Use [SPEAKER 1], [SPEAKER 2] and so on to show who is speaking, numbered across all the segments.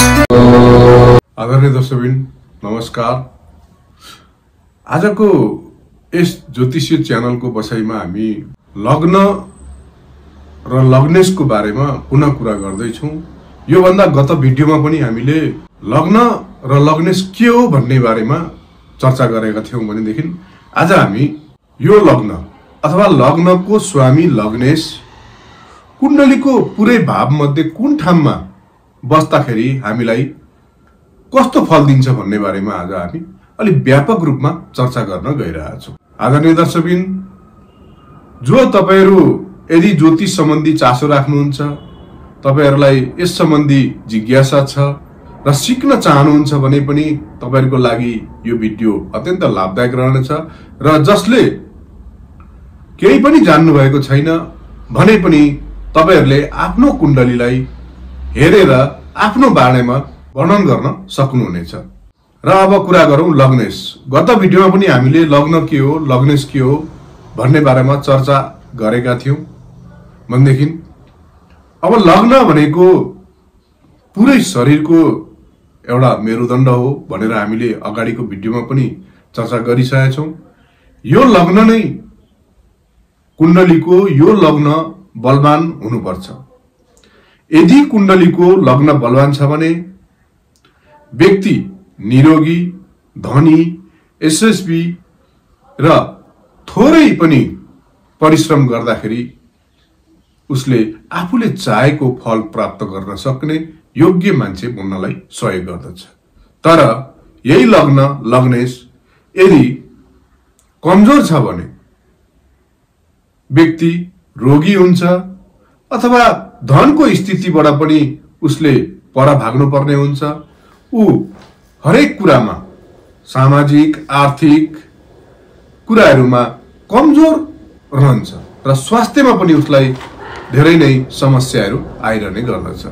[SPEAKER 1] आदरणीय दर्शकबिन नमस्कार। आजको यस ज्योतिषीय च्यानलको बसाइमा हामी लग्न र लग्नेशको बारेमा पुनः कुरा गर्दैछौँ। यो भन्दा गत भिडियोमा पनि हामीले लग्न र लग्नेश के हो भन्ने बारेमा चर्चा गरेका थियौं भनेदेखि आज हामी यो लग्न अथवा लग्नको स्वामी लग्नेश कुण्डलीको पुरै भाव मध्ये कुन ठाउँमा बस्दाखेरि हामीलाई कस्तो फल दिन्छ भन्ने बारेमा आज हामी अलि व्यापक रूपमा चर्चा गर्न गइरहेका छौं। आदरणीय दर्शकबिन, जो तपाईहरु यदि ज्योतिष सम्बन्धी चासो राख्नुहुन्छ, तपाईहरुलाई यस सम्बन्धी जिज्ञासा छ र सिक्न चाहनुहुन्छ भने पनि तपाईहरुको लागि यो भिडियो अत्यन्त लाभदायक रहनेछ र जसले केही पनि जान्नु भएको छैन भने पनि तपाईहरुले आफ्नो कुण्डलीलाई हेरेर आफ्नो बारेमा वर्णन गर्न सक्नुहुनेछ। र अब कुरा गरौं लग्नेश। गत भिडियोमा पनि हामीले लग्न के हो, लग्नेश के हो भन्ने बारेमा चर्चा गरेका थियौं भनेदेखि अब लग्न भनेको पुरै शरीरको एउटा मेरुदण्ड हो भनेर हामीले अगाडिको भिडियोमा पनि चर्चा गरिसकेका छौं। यो लग्न नै कुण्डलीको यो लग्न बलवान हुनुपर्छ। यदि कुण्डलीको लग्न बलवान छ भने व्यक्ति निरोगी, धनी, यशस्वी र थोरै पनि परिश्रम गर्दाखेरि उसले आफूले चाहेको फल प्राप्त गर्न सक्ने योग्य मान्छे बन्नलाई सहयोग गर्दछ। तर यही लग्न लग्नेश यदि कमजोर छ भने व्यक्ति रोगी हुन्छ अथवा धनको स्थितिबाट पनि उसले पर भाग्नु पर्ने हुन्छ। ऊ हरेक कुरामा सामाजिक आर्थिक कुराहरुमा कमजोर रहन्छ र स्वास्थ्यमा पनि उसलाई धेरै नै समस्याहरु आइरहने गर्दछ।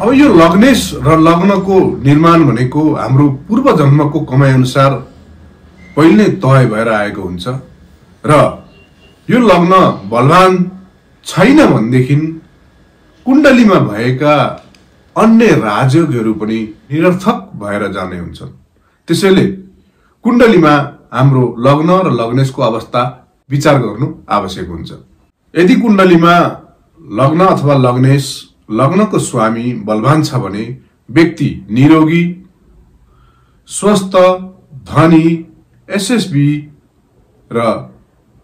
[SPEAKER 1] अब यो लग्नेश र लग्नको निर्माण भनेको हाम्रो पूर्व जन्मको कमाइ अनुसार पहिले तय भएर आएको हुन्छ र यो लग्न बलवान छैन भनेदेखि कुण्डलीमा भएका अन्य राजयोगहरु पनि निरर्थक भएर जाने हुन्छन्। त्यसैले कुण्डलीमा हाम्रो लग्न र लग्नेशको अवस्था विचार गर्नु आवश्यक हुन्छ। यदि कुण्डलीमा लग्न अथवा लग्नेश लग्नको स्वामी बलवान छ भने व्यक्ति निरोगी, स्वस्थ, धनी, यशस्वी र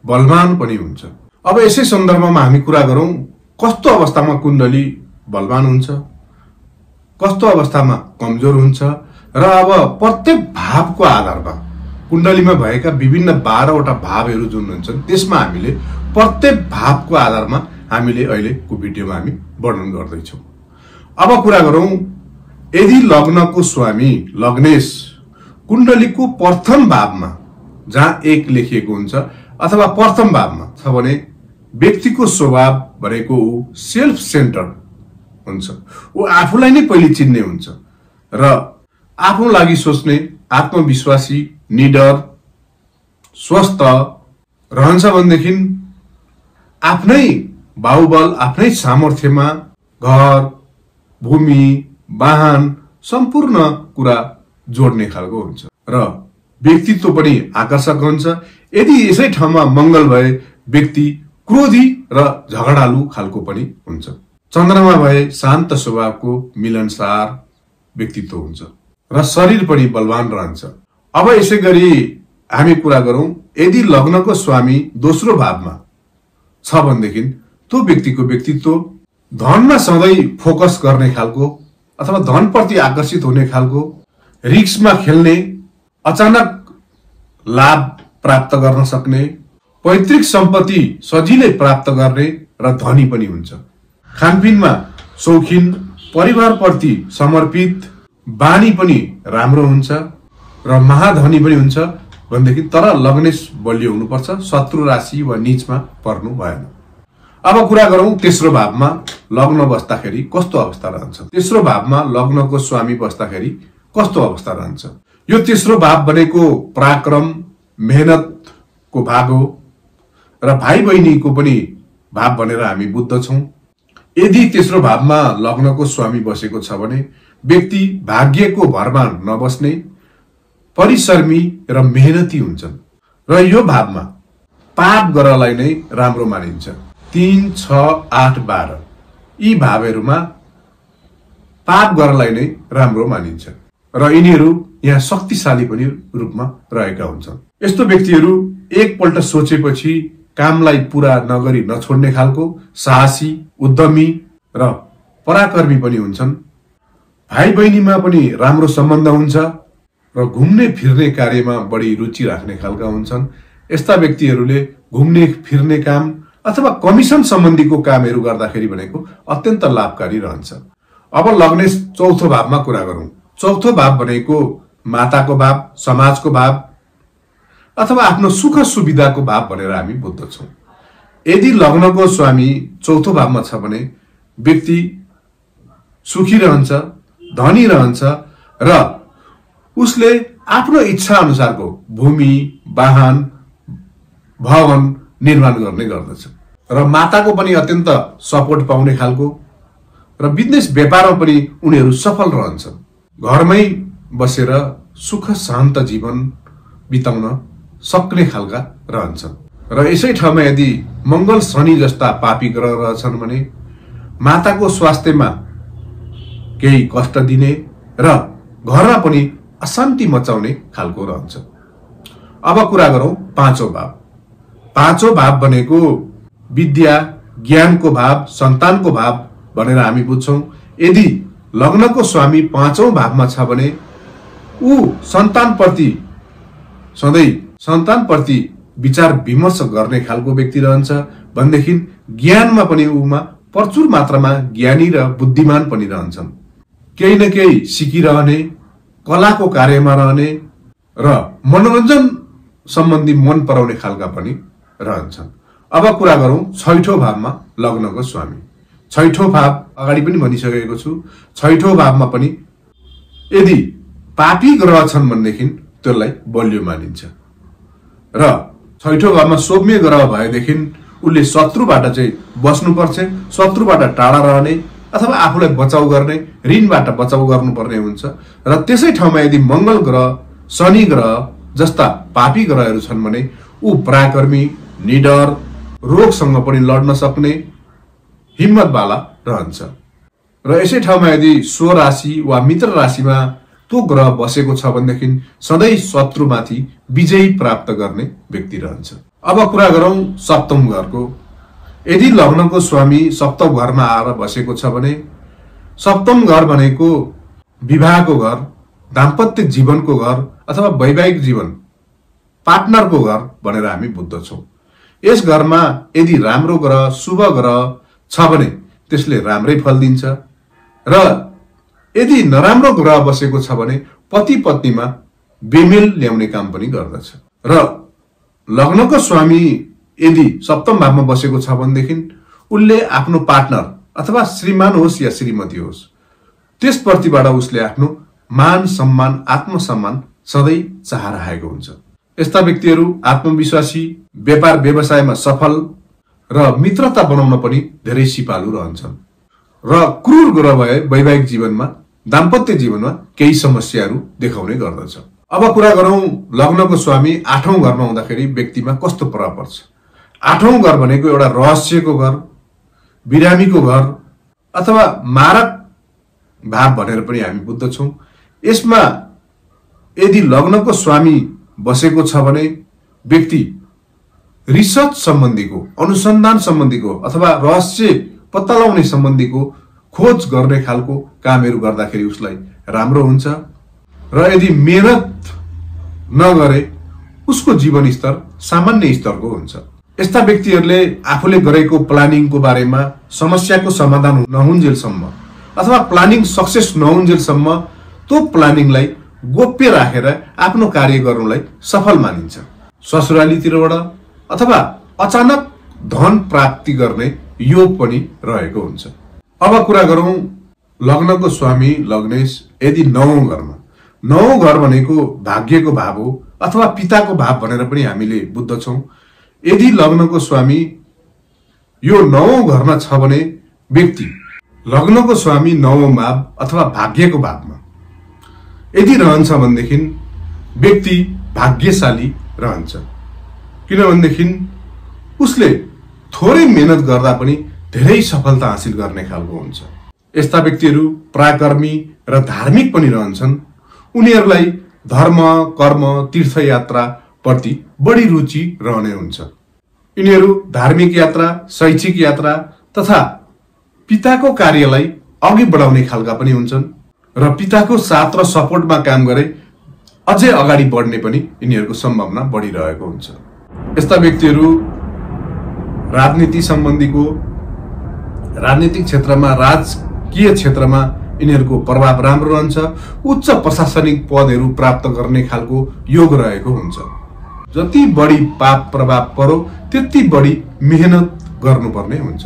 [SPEAKER 1] बलवान पनि हुन्छ। अब यसै सन्दर्भमा हामी कुरा गरौं कस्तो अवस्थामा कुण्डली बलवान हुन्छ, कस्तो अवस्थामा कमजोर हुन्छ र अब प्रत्येक भावको आधारमा कुण्डलीमा भएका विभिन्न 12 वटा भावहरु जुन हुन्छन् त्यसमा हामीले प्रत्येक भावको आधारमा हामीले अहिलेको भिडियोमा हामी वर्णन गर्दै छौं। अब कुरा गरौं यदि लग्नको स्वामी लग्नेश कुण्डलीको प्रथम भावमा जहाँ 1 लेखिएको हुन्छ अथवा प्रथम भावमा छ भने व्यक्तिको स्वभाव भनेको ऊ सेल्फ सेन्टर्ड हुन्छ। ऊ आफूलाई नै पहिले चिन्ने हुन्छ र आफ्नो लागि सोच्ने, आत्मविश्वासी, निडर, स्वस्थ रहन्छ भनेदेखि आफ्नै बाहुबल, आफ्नै सामर्थ्यमा घर, भूमि, वाहन सम्पूर्ण कुरा जोड्ने खालको हुन्छ र व्यक्तित्व पनि आकर्षक हुन्छ। यदि यसै ठाउँमा मंगल भए व्यक्ति क्रोधी र झगडालु खालको पनि हुन्छ। चन्द्रमा भए शान्त स्वभावको मिलनसार व्यक्तित्व हुन्छ र शरीर पनि बलवान रहन्छ। अब यसै गरी हामी कुरा गरौं यदि लग्नको स्वामी दोस्रो भावमा छ भनेदेखि त्यो व्यक्तिको व्यक्तित्व धनमा सधैं फोकस गर्ने खालको अथवा धनप्रति आकर्षित हुने खालको, रिस्कमा खेल्ने, अचानक लाभ प्राप्त गर्न सक्ने, पैतृक सम्पत्ति सजिलै प्राप्त गर्ने र धनी पनि हुन्छ। खानपिनमा शौखिन, परिवारप्रति समर्पित, बानी पनि राम्रो हुन्छ र महाधनी पनि हुन्छ भनेदेखि तर लग्नेश बलियो हुनुपर्छ, शत्रु राशि वा नीचमा पर्नु भएन। अब कुरा गरौं तेस्रो भावमा लग्न बस्दाखेरि कस्तो अवस्था रहन्छ। तेस्रो भावमा लग्नको स्वामी बस्दाखेरि कस्तो अवस्था रहन्छ। यो तेस्रो भाव भनेको पराक्रम, मेहनतको भाग हो र भाइ बहिनीको पनि भाव भनेर हामी बुझ्दछौं। यदि तेस्रो भावमा लग्नको स्वामी बसेको छ भने व्यक्ति भाग्यको भरमा नबस्ने, परिश्रमी र मेहनती हुन्छन् र यो भावमा पाप गर्नलाई नै राम्रो मानिन्छ। 3, 6, 8, 12 यी भावहरूमा पाप गर्नलाई नै राम्रो मानिन्छ र यिनीहरू यहाँ शक्तिशाली पनि रूपमा रहेका हुन्छन्। यस्तो व्यक्तिहरू एकपल्ट सोचेपछि कामलाई पूरा नगरी नछोड्ने खालको साहसी, उद्यमी र पराक्रमी पनि हुन्छन्। भाइ बहिनीमा पनि राम्रो सम्बन्ध हुन्छ र घुम्ने फिर्ने कार्यमा बढी रुचि राख्ने खालका हुन्छन्। यस्ता व्यक्तिहरूले घुम्ने फिर्ने काम अथवा कमिसन सम्बन्धीको कामहरू गर्दाखेरि भनेको अत्यन्त लाभकारी रहन्छ। अब लग्ने चौथो भावमा कुरा गरौं। चौथो भाव भनेको माताको भाव, समाजको भाव अथवा आफ्नो सुख सुविधाको भाव भनेर हामी बुझ्दछौं। यदि लग्नको स्वामी चौथो भावमा छ भने व्यक्ति सुखी रहन्छ, धनी रहन्छ र उसले आफ्नो इच्छा अनुसारको भूमि, वाहन, भवन निर्माण गर्ने गर्दछ र माताको पनि अत्यन्त सपोर्ट पाउने खालको र बिजनेस व्यापारमा पनि उनीहरू सफल रहन्छन्। घरमै बसेर सुख शान्त जीवन बिताउन सक्ने खालका रहन्छन् र यसै ठाउँमा यदि मंगल, शनि जस्ता पापी ग्रह रहछन् भने माताको स्वास्थ्यमा केही कष्ट दिने र घरमा पनि अशान्ति मचाउने खालको रहन्छ। अब कुरा गरौं पाँचौं भाव। पाँचौं भाव भनेको विद्या, ज्ञानको भाव, सन्तानको भाव भनेर हामी बुझ्छौं। यदि लग्नको स्वामी पाँचौं भावमा छ भने ऊ सन्तानप्रति विचार विमर्श गर्ने खालको व्यक्ति रहन्छ भनेदेखि ज्ञानमा पनि उमा प्रचुर मात्रामा ज्ञानी र बुद्धिमान पनि रहन्छन्। केही न केही सिकिरहने, कलाको कार्यमा रहने र मनोरञ्जन सम्बन्धी मन पराउने खालका पनि रहन्छन्। अब कुरा गरौं छैठौं भावमा लग्नको स्वामी। छैठौं भाव अगाडि पनि भनिसकेको छु। छैठौं भावमा पनि यदि पापी ग्रह छन् भनेदेखि त्यसलाई बलियो मानिन्छ र छैठौं भावमा सौम्य ग्रह भएदेखि उसले शत्रुबाट चाहिँ बस्नुपर्छ, शत्रुबाट टाढा रहने अथवा आफूलाई बचाउ गर्ने, ऋणबाट बचाउ गर्नुपर्ने हुन्छ र त्यसै ठाउँमा यदि मंगल ग्रह, शनि ग्रह जस्ता पापी ग्रहहरू छन् भने ऊ पराक्रमी, निडर, रोगसँग पनि लड्न सक्ने हिम्मतवाला रहन्छ र यसै ठाउँमा यदि स्वराशि वा मित्र राशिमा त्यो ग्रह बसेको छ भनेदेखि सधैँ शत्रुमाथि विजय प्राप्त गर्ने व्यक्ति रहन्छ। अब कुरा गरौं सप्तम घरको। यदि लग्नको स्वामी सप्तम घरमा आएर बसेको छ भने सप्तम घर भनेको विवाहको घर, दाम्पत्य जीवनको घर अथवा वैवाहिक जीवन, पार्टनरको घर भनेर हामी बुझ्दछौं। यस घरमा यदि राम्रो ग्रह, शुभ ग्रह छ भने त्यसले राम्रै फल दिन्छ र यदि नराम्रो ग्रह बसेको छ भने पति पत्नीमा बेमेल ल्याउने काम पनि गर्दछ र लग्नको स्वामी यदि सप्तम भावमा बसेको छ भनेदेखि उसले आफ्नो पार्टनर अथवा श्रीमान होस् या श्रीमती होस् त्यसप्रतिबाट उसले आफ्नो मान सम्मान, आत्मसम्मान सधैँ चाहरहेको हुन्छ। यस्ता व्यक्तिहरू आत्मविश्वासी, व्यापार व्यवसायमा सफल र मित्रता बनाउन पनि धेरै सिपालु रहन्छन् र क्रूर ग्रह भए वैवाहिक जीवनमा, दाम्पत्य जीवनमा केही समस्याहरू देखाउने गर्दछ। अब कुरा गरौं लग्नको स्वामी आठौं घरमा हुँदाखेरि व्यक्तिमा कस्तो प्रभाव पर्छ। आठौं घर भनेको एउटा रहस्यको घर, बिरामीको घर अथवा मारक भाव भनेर पनि हामी बुझ्दछौं। यसमा यदि लग्नको स्वामी बसेको छ भने व्यक्ति रिसर्च सम्बन्धीको, अनुसन्धान सम्बन्धीको अथवा रहस्य पत्ता लगाउने सम्बन्धीको खोज गर्ने खालको कामहरू गर्दाखेरि उसलाई राम्रो हुन्छ र यदि मेहनत नगरे उसको जीवन स्तर सामान्य स्तरको हुन्छ। यस्ता व्यक्तिहरूले आफूले गरेको प्लानिङको बारेमा समस्याको समाधान नहुन्जेलसम्म अथवा प्लानिङ सक्सेस नहुन्जेलसम्म त्यो प्लानिङलाई गोप्य राखेर आफ्नो कार्य गर्नलाई सफल मानिन्छ। ससुरालीतिरबाट अथवा अचानक धन प्राप्ति गर्ने योग पनि रहेको हुन्छ। अब कुरा गरौं लग्नको स्वामी लग्नेश यदि नवौं घरमा। नवौं घर भनेको भाग्यको भाव हो अथवा पिताको भाव भनेर पनि हामीले बुझ्दछौं। यदि लग्नको स्वामी यो नवौं घरमा छ भने व्यक्ति लग्नको स्वामी नवम भाव अथवा भाग्यको भावमा यदि रहन्छ भनेदेखि व्यक्ति भाग्यशाली रहन्छ। किनभनेदेखि उसले थोरै मेहनत गर्दा पनि धेरै सफलता हासिल गर्ने खालको हुन्छ। यस्ता व्यक्तिहरू पराक्रमी र धार्मिक पनि रहन्छन्। उनीहरूलाई धर्म, कर्म, तीर्थयात्रा प्रति बढी रुचि रहने हुन्छ। यिनीहरू धार्मिक यात्रा, शैक्षिक यात्रा तथा पिताको कार्यलाई अघि बढाउने खालका पनि हुन्छन् र पिताको साथ र सपोर्टमा काम गरे अझै अगाडि बढ्ने पनि यिनीहरूको सम्भावना बढिरहेको हुन्छ। यस्ता व्यक्तिहरू राजनीति सम्बन्धीको, राजनीतिक क्षेत्रमा, राजकीय क्षेत्रमा यिनीहरूको प्रभाव राम्रो रहन्छ। उच्च प्रशासनिक पदहरू प्राप्त गर्ने खालको योग रहेको हुन्छ। जति बढी पाप प्रभाव परो त्यति बढी मेहनत गर्नुपर्ने हुन्छ।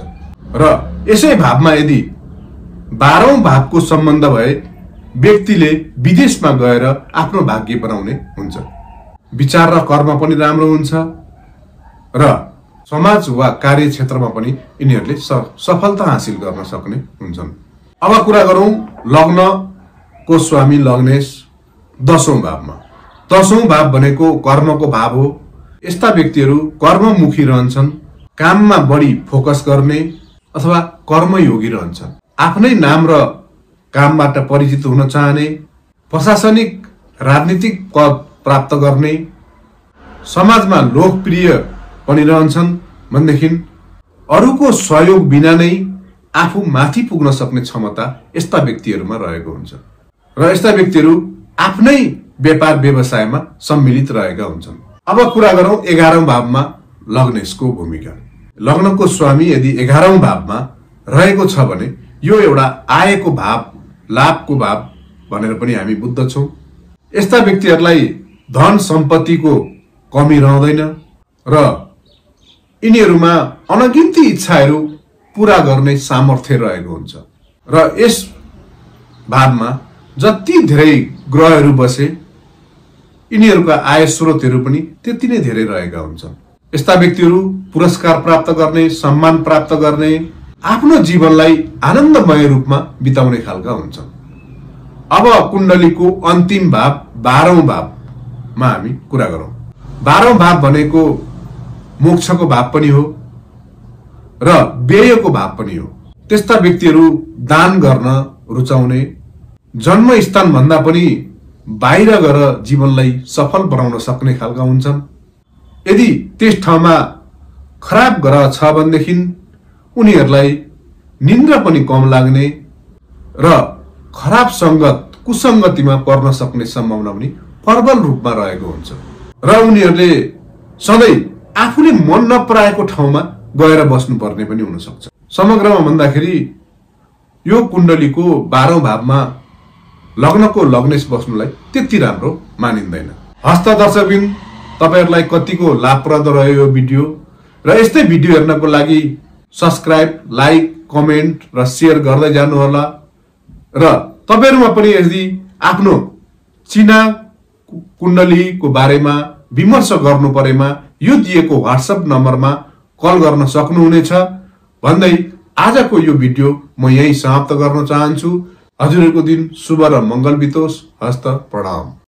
[SPEAKER 1] र यसै भावमा यदि 12औं भावको सम्बन्ध भए व्यक्तिले विदेशमा गएर आफ्नो भाग्य बनाउने हुन्छ। विचार र कर्म पनि राम्रो हुन्छ र समाज वा कार्य क्षेत्रमा पनि यिनीहरूले सफलता हासिल गर्न सक्ने हुन्छन्। अब कुरा गरौं लग्नको स्वामी लग्नेश 10औं भावमा। 10औं भाव भनेको कर्मको भाव हो। यस्ता व्यक्तिहरू कर्ममुखी रहन्छन्, काममा बढी फोकस गर्ने अथवा कर्मयोगी रहन्छन्। आफ्नै नाम र कामबाट परिचित हुन चाहने, प्रशासनिक राजनीतिक पद प्राप्त गर्ने, समाजमा लोकप्रिय पनि रहन्छन् भनेदेखि अरूको सहयोग बिना नै आफू माथि पुग्न सक्ने क्षमता यस्ता व्यक्तिहरूमा रहेको हुन्छ र यस्ता व्यक्तिहरू आफ्नै व्यापार व्यवसायमा सम्मिलित रहेका हुन्छन्। अब कुरा गरौं 11औं भावमा लग्नेशको भूमिका। लग्नको स्वामी यदि 11औं भावमा रहेको छ भने यो एउटा आयको भाव, लाभको भाव भनेर पनि हामी बुझ्दछौं। यस्ता व्यक्तिहरूलाई धन सम्पत्तिको कमी रहँदैन र यिनीहरूमा अनगिन्ती इच्छाहरू पूरा गर्ने सामर्थ्य रहेको हुन्छ र यस भावमा जति धेरै ग्रहहरू बसे यिनीहरूका आय स्रोतहरू पनि त्यति नै धेरै रहेका हुन्छन्। यस्ता व्यक्तिहरू पुरस्कार प्राप्त गर्ने, सम्मान प्राप्त गर्ने, आफ्नो जीवनलाई आनन्दमय रूपमा बिताउने खालका हुन्छन्। अब कुण्डलीको अन्तिम भाव 12औं भावमा हामी कुरा गरौं। 12औं भाव भनेको मोक्षको भाव पनि हो र व्ययको भाव पनि हो। त्यस्ता व्यक्तिहरू दान गर्न रुचाउने, जन्मस्थान भन्दा पनि बाहिर गएर जीवनलाई सफल बनाउन सक्ने खालका हुन्छन्। यदि त्यस ठाउँमा खराब ग्रह छ भनेदेखि उनीहरूलाई निन्द्रा पनि कम लाग्ने र खराब संगत, कुसंगतिमा पर्न सक्ने सम्भावना पनि प्रबल रूपमा रहेको हुन्छ र उनीहरूले सधैँ आफूले मन नपराएको ठाउँमा गएर बस्नुपर्ने पनि हुन सक्छ। समग्रमा भन्दाखेरि यो कुण्डलीको 12औं भावमा लग्नको लग्नेश बस्नुलाई त्यति राम्रो मानिँदैन। हस्त दर्शकबिन, तपाईहरुलाई कतिको लाभप्रद रह्यो यो भिडियो र यस्तै भिडियो हेर्नको लागि सब्स्क्राइब, लाइक, कमेन्ट र शेयर गर्दै जानु होला र तपाईहरुमा पनि यदि आफ्नो चिना कुण्डलीको बारेमा विमर्श गर्नु परेमा यो दिएको WhatsApp नम्बरमा कल गर्न सक्नुहुनेछ भन्दै आजको यो भिडियो म यही समाप्त गर्न चाहन्छु। हजुरहरूको दिन शुभ र मंगल बितोस्। हस्त प्रणाम।